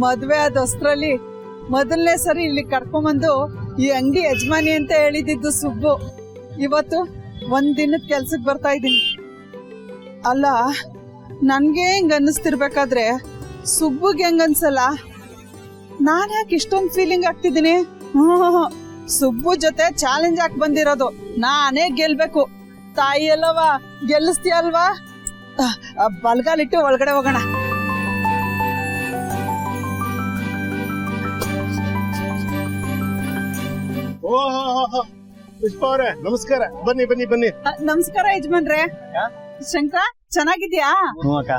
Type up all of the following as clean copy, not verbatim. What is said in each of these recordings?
ಮದ್ವೆ ಆದಷ್ಟರಲ್ಲಿ ಮೊದಲನೇ ಸರಿ ಇಲ್ಲಿ ಕರ್ಕೊಂಬಂದು ಈ ಅಂಗಡಿ ಯಜಮಾನಿ ಅಂತ ಹೇಳಿದ್ದು ಸುಬ್ಬು. ಇವತ್ತು ಒಂದಿನದ ಕೆಲ್ಸಕ್ಕೆ ಬರ್ತಾ ಇದ್ದೀನಿ. ಅಲ್ಲ, ನನ್ಗೆ ಹೆಂಗ್ ಅನ್ನಿಸ್ತಿರ್ಬೇಕಾದ್ರೆ ಸುಬ್ಬುಗೆ ಹೆಂಗ್ ಅನ್ಸಲ್ಲ? ನಾನ್ ಯಾಕೆ ಇಷ್ಟೊಂದು ಫೀಲಿಂಗ್ ಆಗ್ತಿದ್ದೀನಿ? ಸುಬ್ಬು ಜೊತೆ ಚಾಲೆಂಜ್ ಹಾಕಿ ಬಂದಿರೋದು, ನಾನೇ ಗೆಲ್ಬೇಕು. ತಾಯಿ ಅಲ್ಲವ, ಗೆಲ್ಲಿಸ್ತೀಯಲ್ವಾ? ಬಲ್ಗಾಲಿಟ್ಟು ಒಳಗಡೆ ಹೋಗೋಣ. ಪುಷ್ಪ ಅವರೇ ನಮಸ್ಕಾರ. ಬನ್ನಿ ಬನ್ನಿ ಬನ್ನಿ. ನಮಸ್ಕಾರ ಯಜಮಾನ್ರೆ. ಶಂಕರ, ಚೆನ್ನಾಗಿದ್ಯಾ? ಹ್ಞೂ ಅಕ್ಕ.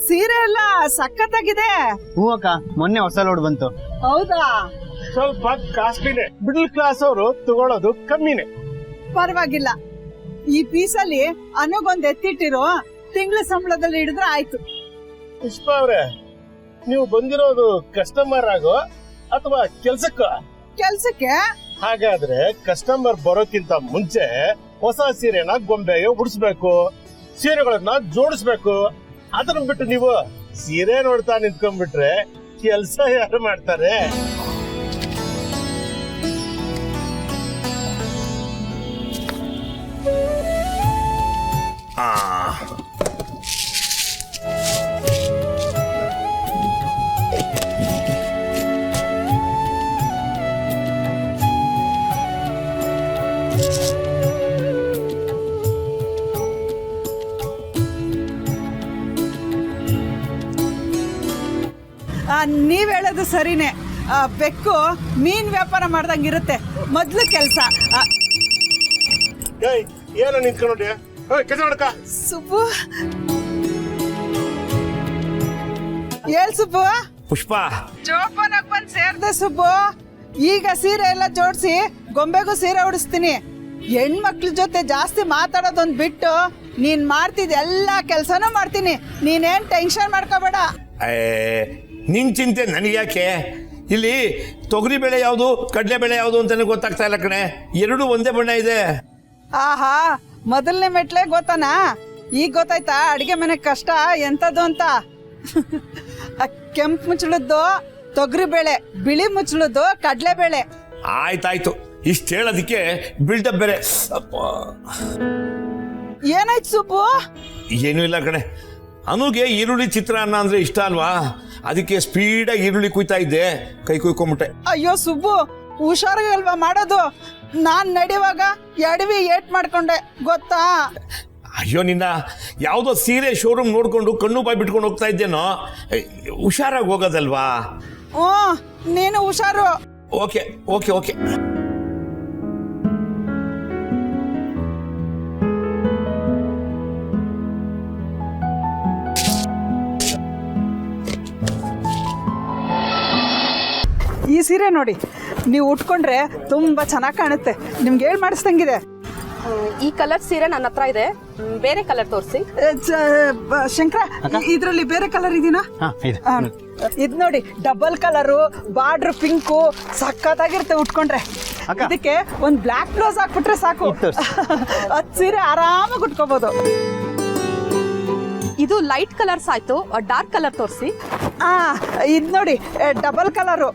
ಸೀರೆ ಎಲ್ಲ ಸಖತ್ತಾಗಿದೆ. ಹ್ಞೂ ಅಕ್ಕ, ಮೊನ್ನೆ ಹೊಸ ಲೋಡ್ ಬಂತು. ಹೌದಾ? ಸ್ವಲ್ಪ ಕಾಸ್ಟ್ಲಿನೇ. ಮಿಡಲ್ ಕ್ಲಾಸ್ ಅವರು ತಗೊಳ್ಳೋದು ಕಮ್ಮಿನೇ. ಪರವಾಗಿಲ್ಲ. ಈ ಪೀಸಲ್ಲಿ ಅನುಗೊಂದ್ ಎತ್ತಿಟ್ಟಿರೋ, ತಿಂಗಳ ಸಂಬಳದಲ್ಲಿ ಹಿಡಿದ್ರೆ ಆಯ್ತು. ಪುಷ್ಪ ಅವ್ರೆ, ನೀವು ಬಂದಿರೋದು ಕಸ್ಟಮರ್ ಆಗೋ ಅಥವಾ ಕೆಲ್ಸಕ್ಕ? ಕೆಲ್ಸಕ್ಕೆ. ಹಾಗಾದ್ರೆ ಕಸ್ಟಮರ್ ಬರೋಕ್ಕಿಂತ ಮುಂಚೆ ಹೊಸ ಸೀರೆನ ಗೊಂಬೆಗೆ ಉಡಿಸ್ಬೇಕು, ಸೀರೆಗಳನ್ನ ಜೋಡಿಸ್ಬೇಕು. ಅದನ್ನ ಬಿಟ್ಟು ನೀವು ಸೀರೆ ನೋಡ್ತಾ ನಿಂತ್ಕೊಂಡ್ಬಿಟ್ರೆ ಕೆಲ್ಸ ಯಾರು ಮಾಡ್ತಾರೆ? ನೀವ್ ಹೇಳೋದು ಸರಿನೇ. ಬೆಕ್ಕು ಮೀನ್ ವ್ಯಾಪಾರ ಮಾಡ್ದಂಗಿರುತ್ತೆ. ಮೊದ್ಲು ಕೆಲ್ಸ. ಏನೋ ನಿಂತ್ಕೊಂಡ್ರಿ ಕೆಲಸ ಮಾಡಕ. ಸುಬ್ಬು, ಹೇಳ್ ಸುಬ್ಬು. ಪುಷ್ಪ, ಜೋಪಾನಾಗ್ ಬಂದ್ ಸೇರ್ದೆ ಸುಬ್ಬು. ಈಗ ಸೀರೆ ಎಲ್ಲ ಜೋಡಿಸಿ ಗೊಂಬೆಗೂ ಸೀರೆ ಉಡಿಸ್ತೀನಿ. ಹೆಣ್ಮಕ್ಳ ಜೊತೆ ಜಾಸ್ತಿ ಮಾತಾಡೋದೊಂದ್ ಬಿಟ್ಟು ನೀನ್ ಮಾಡ್ತಿದ್ ಎಲ್ಲಾ ಕೆಲ್ಸನೂ ಮಾಡ್ತೀನಿ. ನೀನೇನ್ ಟೆನ್ಷನ್ ಮಾಡ್ಕೋಬೇಡ. ನಿನ್ ಚಿಂತೆ ನನಗ್ಯಾಕೆ? ಇಲ್ಲಿ ತೊಗರಿ ಬೆಳೆ ಯಾವುದು, ಕಡಲೆ ಬೆಳೆ ಯಾವುದು ಅಂತಾನೆ ಗೊತ್ತಾಗ್ತಾ ಇಲ್ಲ ಕಣೆ. ಎರಡೂ ಒಂದೇ ಬಣ್ಣ ಇದೆ. ಆಹಾ, ಮೊದಲನೇ ಮೆಟ್ಲೆ ಗೊತ್ತಾನಾ? ಈಗ ಗೊತ್ತಾಯ್ತಾ ಅಡಿಗೆ ಮನೆ ಕಷ್ಟ ಎಂತದ್ದು ಅಂತ? ಕೆಂಪು ಮುಚ್ಚಳದ್ದು ತೊಗರಿ ಬೇಳೆ, ಬಿಳಿ ಮುಚ್ಚಳದ್ದು ಕಡಲೆ ಬೇಳೆ. ಆಯ್ತಾಯ್ತು, ಇಷ್ಟು ಹೇಳೋದಕ್ಕೆ ಬಿಲ್ಡಪ್ ಬೇರೆ. ಏನಾಯ್ತು ಸುಬ್ಬು? ಏನೂ ಇಲ್ಲ ಕಣೆ. ಅನುಗೆ ಈರುಳ್ಳಿ ಚಿತ್ರಾನ್ನ ಅಂದ್ರೆ ಇಷ್ಟ ಅಲ್ವಾ? ಅದಕ್ಕೆ ಸ್ಪೀಡಾಗಿ ಈರುಳ್ಳಿ ಕುಯ್ತಾ ಇದ್ದೆ, ಕೈ ಕುಯ್ಕೊಂಬಿಟ್ಟೆ. ಅಯ್ಯೋ ಸುಬ್ಬು, ಹುಷಾರಾಗಲ್ವಾ ಮಾಡೋದು? ನಾನ್ ನಡೆಯುವಾಗ ಎಡವಿ ಏಟ್ ಮಾಡ್ಕೊಂಡೆ ಗೊತ್ತಾ? ಅಯ್ಯೋ, ನಿನ್ನ ಯಾವುದೋ ಸೀರೆ ಶೋರೂಮ್ ನೋಡ್ಕೊಂಡು ಕಣ್ಣು ಬಾಯಿ ಬಿಟ್ಕೊಂಡು ಹೋಗ್ತಾ ಇದ್ದೇನೋ. ಹುಷಾರಾಗಿ ಹೋಗೋದಲ್ವಾ? ಹ್ಞೂ, ನೀನು ಹುಷಾರು. Okay okay okay. ಈ ಸೀರೆ ನೋಡಿ, ನೀವು ಉಟ್ಕೊಂಡ್ರೆ ತುಂಬಾ ಚೆನ್ನಾಗಿ ಕಾಣುತ್ತೆ. ನಿಮ್ಗೆ ಹೇಳ್ ಮಾಡಿಸ್ದಂಗಿದೆ. ಈ ಕಲರ್ ಸೀರೆ ನನ್ನ ಹತ್ರ ಇದೆ, ಬೇರೆ ಕಲರ್ ತೋರಿಸಿ. ಶಂಕರ, ಇದ್ರಲ್ಲಿ ಬೇರೆ ಕಲರ್ ಇದೀನಾ? ಇದ್ ನೋಡಿ, ಡಬಲ್ ಕಲರು, ಬಾರ್ಡ್ರ್ ಪಿಂಕು, ಸಖತ್ತಾಗಿರುತ್ತೆ ಉಟ್ಕೊಂಡ್ರೆ. ಇದಕ್ಕೆ ಒಂದ್ ಬ್ಲಾಕ್ ಬ್ಲೌಸ್ ಹಾಕ್ಬಿಟ್ರೆ ಸಾಕು, ಅದ್ ಸೀರೆ ಆರಾಮಾಗಿ ಉಟ್ಕೋಬಹುದು. ಇದು ಲೈಟ್ ಕಲರ್ಸ್ ಆಯ್ತು, ಡಾರ್ಕ್ ಕಲರ್ ತೋರಿಸಿ. ಇದ್ ನೋಡಿ, double colour,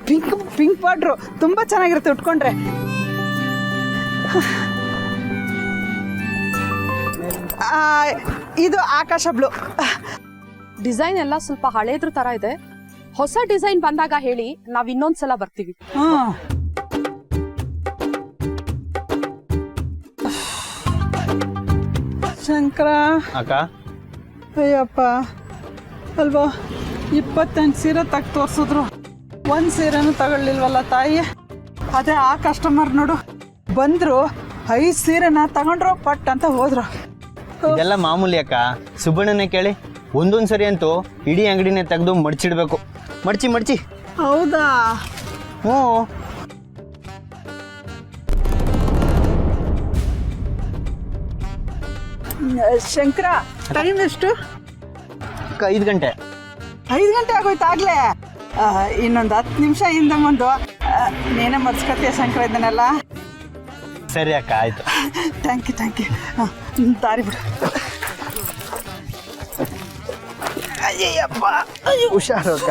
pink pink border, ತುಂಬಾ ಚೆನ್ನಾಗಿರುತ್ತೆ ಉಟ್ಕೊಂಡ್ರೆ. ಇದು ಆಕಾಶ ಬ್ಲೂ. ಡಿಸೈನ್ ಎಲ್ಲ ಸ್ವಲ್ಪ ಹಳೇದ್ರ ತರ ಇದೆ. ಹೊಸ ಡಿಸೈನ್ ಬಂದಾಗ ಹೇಳಿ, ನಾವ್ ಇನ್ನೊಂದ್ಸಲ ಬರ್ತೀವಿ. ಶಂಕರ ಅಕ್ಕ, ಅಯ್ಯಪ್ಪ ಅಲ್ವಾ, 28 ಸೀರೆ ತಗ್ ತೋರ್ಸಿದ್ರು, ಒಂದ್ ಸೀರೆನೂ ತಗೊಳ್ಳಿಲ್ವಲ್ಲ ತಾಯಿ. ಅದೇ ಆ ಕಸ್ಟಮರ್ ನೋಡು, ಬಂದ್ರು 5 ಸೀರೆನ ತಗೊಂಡ್ರು, ಪಟ್ ಅಂತ ಹೋದ್ರು. ಇದೆಲ್ಲ ಮಾಮೂಲಿ ಅಕ್ಕ. ಸುಬ್ಬಣ್ಣನೇ ಕೇಳಿ, ಒಂದೊಂದ್ ಸರಿ ಅಂತೂ ಇಡೀ ಅಂಗಡಿನೇ ತೆಗೆದು ಮಡ್ಚಿಡ್ಬೇಕು. ಮಡ್ಚಿ ಮಡ್ಚಿ. ಹೌದಾ? ಹ್ಞೂ. ಶಂಕರ, ಟೈಮ್ ಎಷ್ಟು? 5 ಗಂಟೆ. 5 ಗಂಟೆ ಆಗೋಯ್ತು ಆಗ್ಲೇ. ಇನ್ನೊಂದು 10 ನಿಮಿಷ ಹಿಂದ ಮುಂದು ನೀನೇ ಮರ್ಸ್ಕತ್ತೀಯ ಶಂಕರ ಇದನ್ನೆಲ್ಲ. ಸರಿ ಅಕ್ಕ, ಆಯ್ತು. Thank you. ದಾರಿ ಬಿಡು. ಅಯ್ಯಪ್ಪ ಹುಷಾರು ಅಕ್ಕ.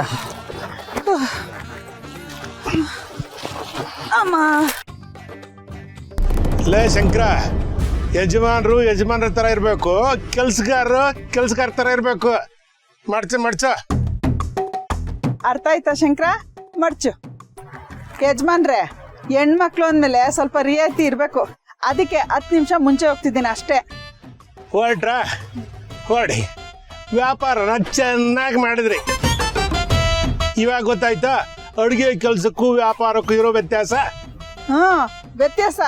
ಅಮ್ಮ ಲೇ ಶಂಕರ, ಯಜಮಾನ್ರ ತರ ಇರ್ಬೇಕು, ಕೆಲ್ಸಗಾರ ತರ ಇರ್ಬೇಕು. ಮಡ್ಚ ಅರ್ಥ ಆಯ್ತಾ ಶಂಕರ? ಮಡ್ಚು. ಯಜಮಾನ್ರೆ, ಹೆಣ್ಮಕ್ಳು ಅಂದಮೇಲೆ ಸ್ವಲ್ಪ ರಿಯಾಯಿತಿ ಇರಬೇಕು. ಅದಕ್ಕೆ 10 ನಿಮಿಷ ಮುಂಚೆ ಹೋಗ್ತಿದ್ದೀನಿ ಅಷ್ಟೇ. ಹೊಡಿ, ವ್ಯಾಪಾರನ ಚೆನ್ನಾಗಿ ಮಾಡಿದ್ರಿ. ಇವಾಗ ಗೊತ್ತಾಯ್ತಾ ಅಡುಗೆ ಕೆಲ್ಸಕ್ಕೂ ವ್ಯಾಪಾರಕ್ಕೂ ಇರೋ ವ್ಯತ್ಯಾಸ? ವ್ಯತ್ಯಾಸ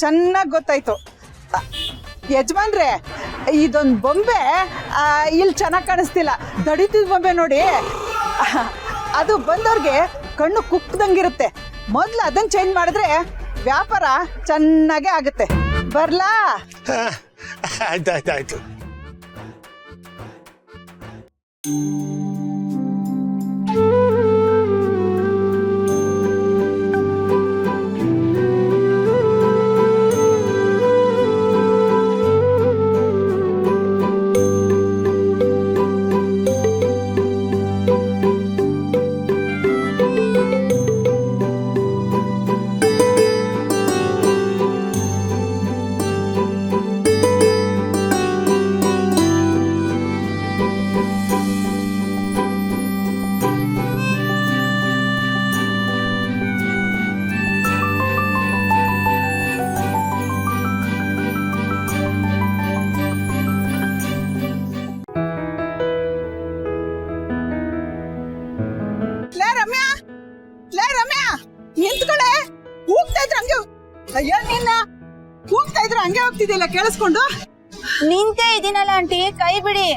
ಚೆನ್ನಾಗಿ ಗೊತ್ತಾಯ್ತು. ಯಜಮಾನ್ರೆ, ಇದೊಂದು ಬೊಂಬೆ ಇಲ್ಲಿ ಚೆನ್ನಾಗಿ ಕಾಣಿಸ್ತಿಲ್ಲ. ದಡಿತಿದ್ ಬೊಂಬೆ ನೋಡಿ, ಅದು ಬಂದವ್ರಿಗೆ ಕಣ್ಣು ಕುಕ್ಕದಂಗಿರುತ್ತೆ. ಮೊದಲು ಅದನ್ನ ಚೇಂಜ್ ಮಾಡಿದ್ರೆ ವ್ಯಾಪಾರ ಚೆನ್ನಾಗೇ ಆಗುತ್ತೆ. ಬರ್ಲಾ? ಆಯ್ತು. ಲೇ ರಮ್ಯಾ, ನಿಂತ್ಕೊಳೆ. ಕೂಗ್ತಾ ಇದ್ರು ಹಂಗೆ. ಅಯ್ಯೋ ನಿನ್ನ, ಕೂಗ್ತಾ ಇದ್ರು ಹಂಗೆ ಹೋಗ್ತಿದ್ದಿಲ್ಲ ಕೇಳಿಸ್ಕೊಂಡು. ನಿಂತೇ ಇದೀನಲ್ಲ ಆಂಟಿ, ಕೈ ಬಿಡಿ.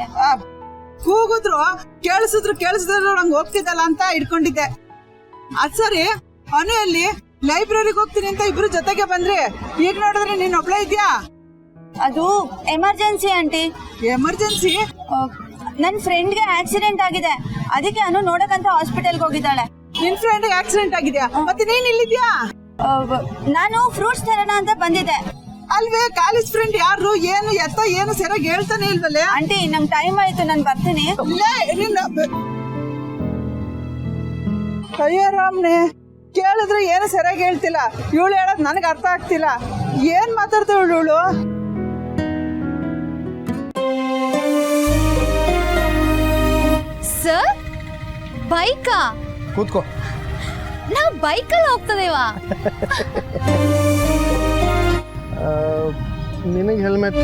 ಕೂಗಿದ್ರು ಕೇಳಿಸಿದ್ರು ನಂಗೆ ಹೋಗ್ತಿದ್ದಲ್ಲ ಅಂತ ಇಟ್ಕೊಂಡಿದ್ದೆ. ಅದ್ ಸರಿ, ಅನುಯಲ್ಲಿ ಲೈಬ್ರರಿಗೆ ಹೋಗ್ತೀನಿ ಅಂತ ಇಬ್ರು ಜೊತೆಗೆ ಬಂದ್ರಿ. ಈಗ ನೋಡಿದ್ರೆ ನೀನ್ ಒಬ್ಳೆ ಇದ್ಯಾ? ಅದು ಎಮರ್ಜೆನ್ಸಿ ಆಂಟಿ. ಎಮರ್ಜೆನ್ಸಿ? ನನ್ ಫ್ರೆಂಡ್ಗೆ ಆಕ್ಸಿಡೆಂಟ್ ಆಗಿದೆ, ಅದಕ್ಕೆ ಅನು ನೋಡಕಂತ ಹಾಸ್ಪಿಟಲ್ಗೆ ಹೋಗಿದ್ದಾಳೆ. ನಿನ್ ಫ್ರೆಂಡ್ ಆಕ್ಸಿಡೆಂಟ್ ಆಗಿದ್ಯಾ? ಮತ್ತೆ ನೀನ್ ಇಲ್ಲಿದ್ಯಾ? ನಾನು ಫ್ರೂಟ್ಸ್ ತರೋಣ ಅಂತ ಬಂದಿದ್ದೆ. ಅಲ್ವೇ, ಕಾಲೇಜ್ ಫ್ರೆಂಡ್ ಯಾರು, ಏನು ಎತ್ತ ಏನು ಸರಿಯಾಗಿ ಹೇಳ್ತಾನೆ ಇಲ್ವಲ್ಲೇ? ಆಂಟಿ, ನಮ್ ಟೈಮ್ ಆಯ್ತು, ನಾನು ಬರ್ತೀನಿ. ಅಯ್ಯೋ ರಾಮ್ನೆ, ಕೇಳಿದ್ರೆ ಏನು ಸರಿಯಾಗಿ ಹೇಳ್ತಿಲ್ಲ. ಇವಳು ಹೇಳೋದ್ ನನಗೆ ಅರ್ಥ ಆಗ್ತಿಲ್ಲ. ಏನ್ ಮಾತಾಡ್ತಾಳು ಇವಳು? ಸರ್, ಬೈಕಾ? ಕೂತ್ಕೋ. ನಾವು ಬೈಕಲ್ಲಿ ಹೋಗ್ತದೇವಾ? ನಿನಗೆ ಹೆಲ್ಮೆಟ್